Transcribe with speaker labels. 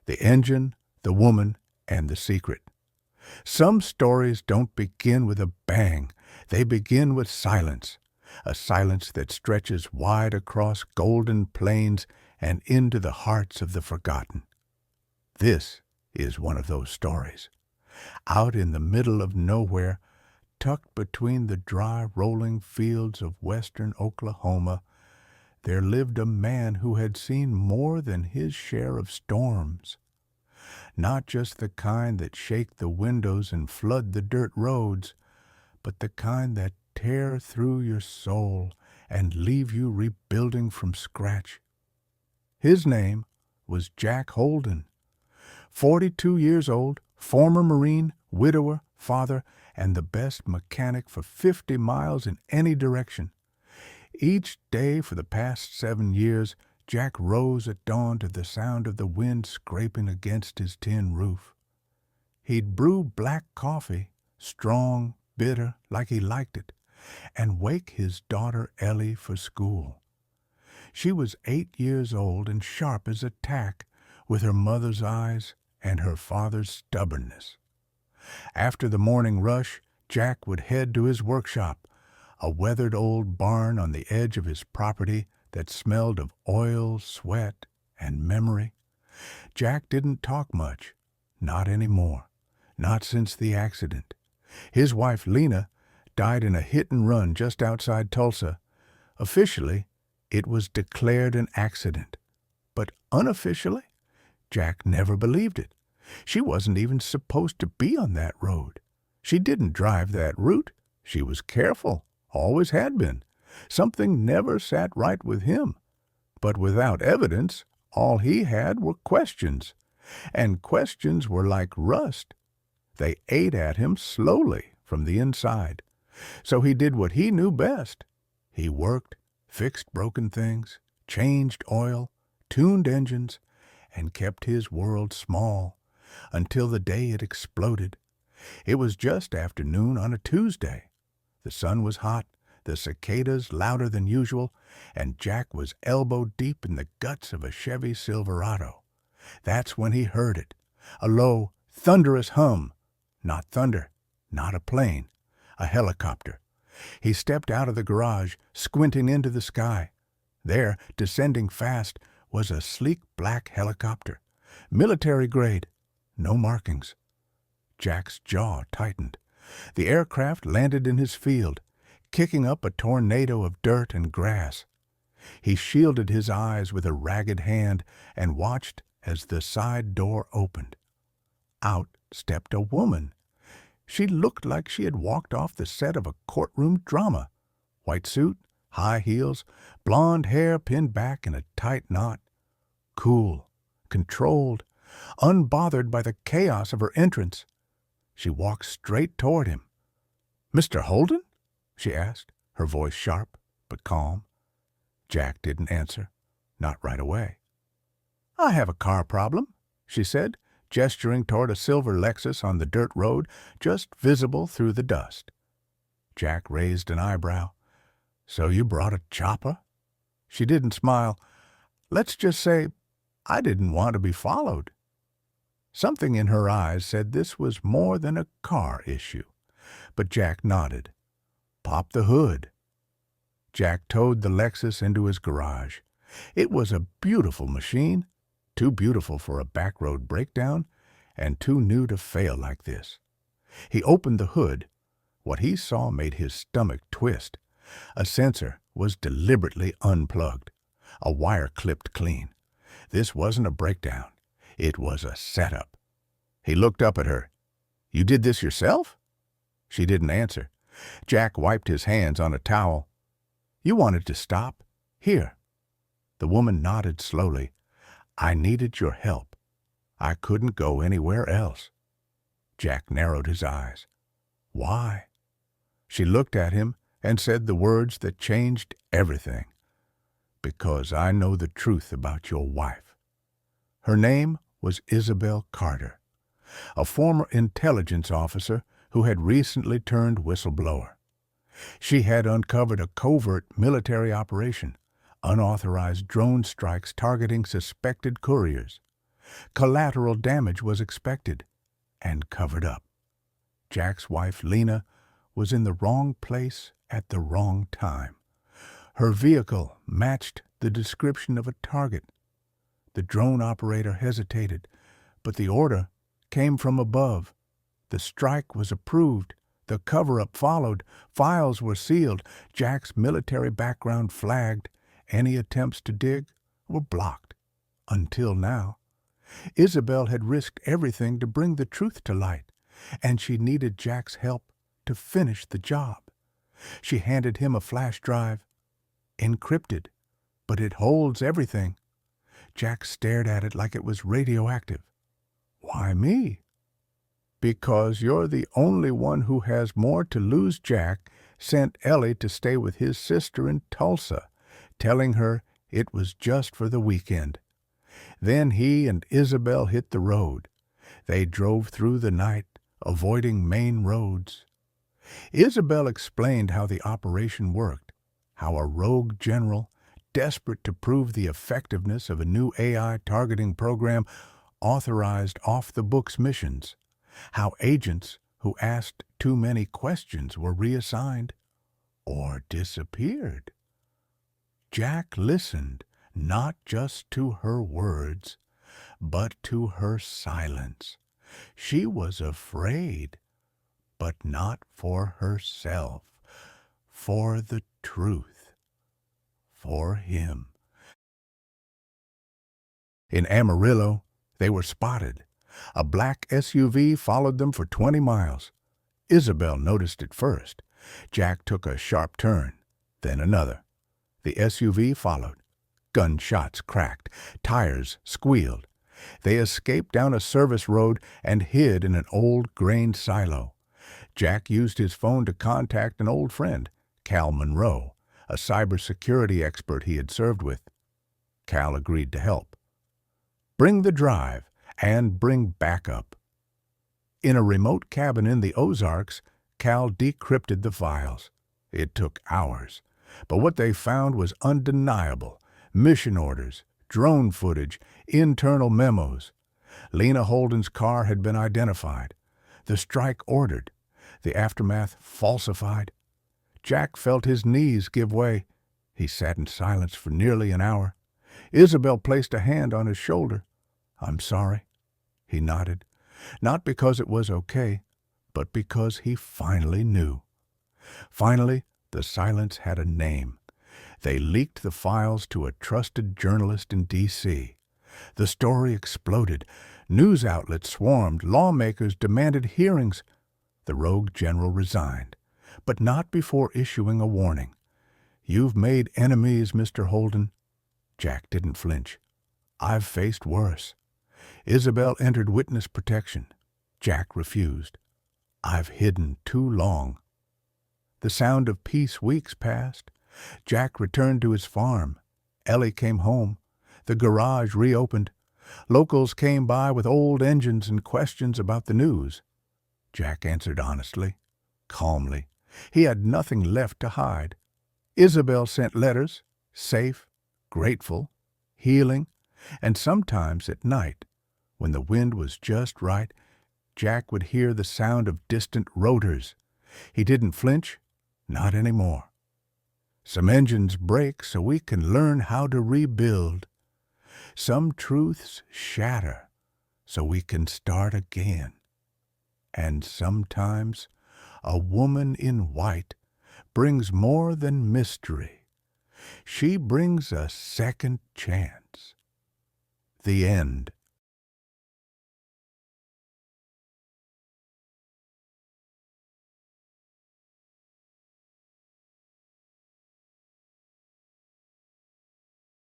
Speaker 1: The engine, the woman, and the secret. Some stories don't begin with a bang. They begin with silence, a silence that stretches wide across golden plains and into the hearts of the forgotten. This is one of those stories. Out in the middle of nowhere, tucked between the dry, rolling fields of western Oklahoma, there lived a man who had seen more than his share of storms. Not just the kind that shake the windows and flood the dirt roads, but the kind that tear through your soul and leave you rebuilding from scratch. His name was Jack Holden. 42 years old, former Marine, widower, father, and the best mechanic for 50 miles in any direction. Each day for the past 7 years, Jack rose at dawn to the sound of the wind scraping against his tin roof. He'd brew black coffee, strong, bitter, like he liked it, and wake his daughter Ellie for school. She was 8 years old and sharp as a tack, with her mother's eyes and her father's stubbornness. After the morning rush, Jack would head to his workshop, a weathered old barn on the edge of his property that smelled of oil, sweat, and memory. Jack didn't talk much, not anymore, not since the accident. His wife, Lena, died in a hit-and-run just outside Tulsa. Officially, it was declared an accident. But unofficially, Jack never believed it. She wasn't even supposed to be on that road. She didn't drive that route. She was careful, always had been. Something never sat right with him. But without evidence, all he had were questions. And questions were like rust. They ate at him slowly from the inside. So he did what he knew best. He worked, fixed broken things, changed oil, tuned engines, and kept his world small until the day it exploded. It was just after noon on a Tuesday. The sun was hot, the cicadas louder than usual, and Jack was elbow-deep in the guts of a Chevy Silverado. That's when he heard it, a low, thunderous hum. Not thunder, not a plane, a helicopter. He stepped out of the garage, squinting into the sky. There, descending fast, was a sleek black helicopter, military grade, no markings. Jack's jaw tightened. The aircraft landed in his field, kicking up a tornado of dirt and grass. He shielded his eyes with a ragged hand and watched as the side door opened. Out stepped a woman. She looked like she had walked off the set of a courtroom drama. White suit, high heels, blonde hair pinned back in a tight knot. Cool, controlled, unbothered by the chaos of her entrance. She walked straight toward him. "Mr. Holden?" she asked, her voice sharp but calm. Jack didn't answer, not right away. "I have a car problem," she said, gesturing toward a silver Lexus on the dirt road, just visible through the dust. Jack raised an eyebrow. "So you brought a chopper?" She didn't smile. "Let's just say I didn't want to be followed." Something in her eyes said this was more than a car issue, but Jack nodded. "Pop the hood." Jack towed the Lexus into his garage. It was a beautiful machine, too beautiful for a backroad breakdown, and too new to fail like this. He opened the hood. What he saw made his stomach twist. A sensor was deliberately unplugged, a wire clipped clean. This wasn't a breakdown. It was a setup. He looked up at her. "You did this yourself?" She didn't answer. Jack wiped his hands on a towel. "You wanted to stop. Here." The woman nodded slowly. "I needed your help. I couldn't go anywhere else." Jack narrowed his eyes. "Why?" She looked at him and said the words that changed everything. "Because I know the truth about your wife." Her name was Isabel Carter, a former intelligence officer who had recently turned whistleblower. She had uncovered a covert military operation, unauthorized drone strikes targeting suspected couriers. Collateral damage was expected and covered up. Jack's wife, Lena, was in the wrong place at the wrong time. Her vehicle matched the description of a target. The drone operator hesitated, but the order came from above. The strike was approved. The cover-up followed. Files were sealed. Jack's military background flagged. Any attempts to dig were blocked. Until now. Isabel had risked everything to bring the truth to light, and she needed Jack's help to finish the job. She handed him a flash drive. Encrypted, but it holds everything. Jack stared at it like it was radioactive. Why me? Because you're the only one who has more to lose. Jack sent Ellie to stay with his sister in Tulsa, telling her it was just for the weekend. Then he and Isabel hit the road. They drove through the night, avoiding main roads. Isabel explained how the operation worked, how a rogue general, desperate to prove the effectiveness of a new AI targeting program, authorized off-the-books missions, how agents who asked too many questions were reassigned or disappeared. Jack listened not just to her words, but to her silence. She was afraid, but not for herself, for the truth, for him. In Amarillo, they were spotted. A black SUV followed them for 20 miles. Isabel noticed it first. Jack took a sharp turn, then another. The SUV followed. Gunshots cracked. Tires squealed. They escaped down a service road and hid in an old grain silo. Jack used his phone to contact an old friend, Cal Monroe, a cybersecurity expert he had served with. Cal agreed to help. Bring the drive and bring backup. In a remote cabin in the Ozarks, Cal decrypted the files. It took hours, but what they found was undeniable. Mission orders, drone footage, internal memos. Lena Holden's car had been identified. The strike ordered. The aftermath falsified. Jack felt his knees give way. He sat in silence for nearly an hour. Isabel placed a hand on his shoulder. "I'm sorry." He nodded. Not because it was okay, but because he finally knew. Finally, the silence had a name. They leaked the files to a trusted journalist in D.C. The story exploded. News outlets swarmed. Lawmakers demanded hearings. The rogue general resigned, but not before issuing a warning. "You've made enemies, Mr. Holden." Jack didn't flinch. "I've faced worse." Isabel entered witness protection. Jack refused. "I've hidden too long." The sound of peace weeks passed. Jack returned to his farm. Ellie came home. The garage reopened. Locals came by with old engines and questions about the news. Jack answered honestly, calmly. He had nothing left to hide. Isabel sent letters, safe, grateful, healing, and sometimes at night, when the wind was just right, Jack would hear the sound of distant rotors. He didn't flinch, not anymore. Some engines break so we can learn how to rebuild. Some truths shatter so we can start again. And sometimes a woman in white brings more than mystery. She brings a second chance. The end.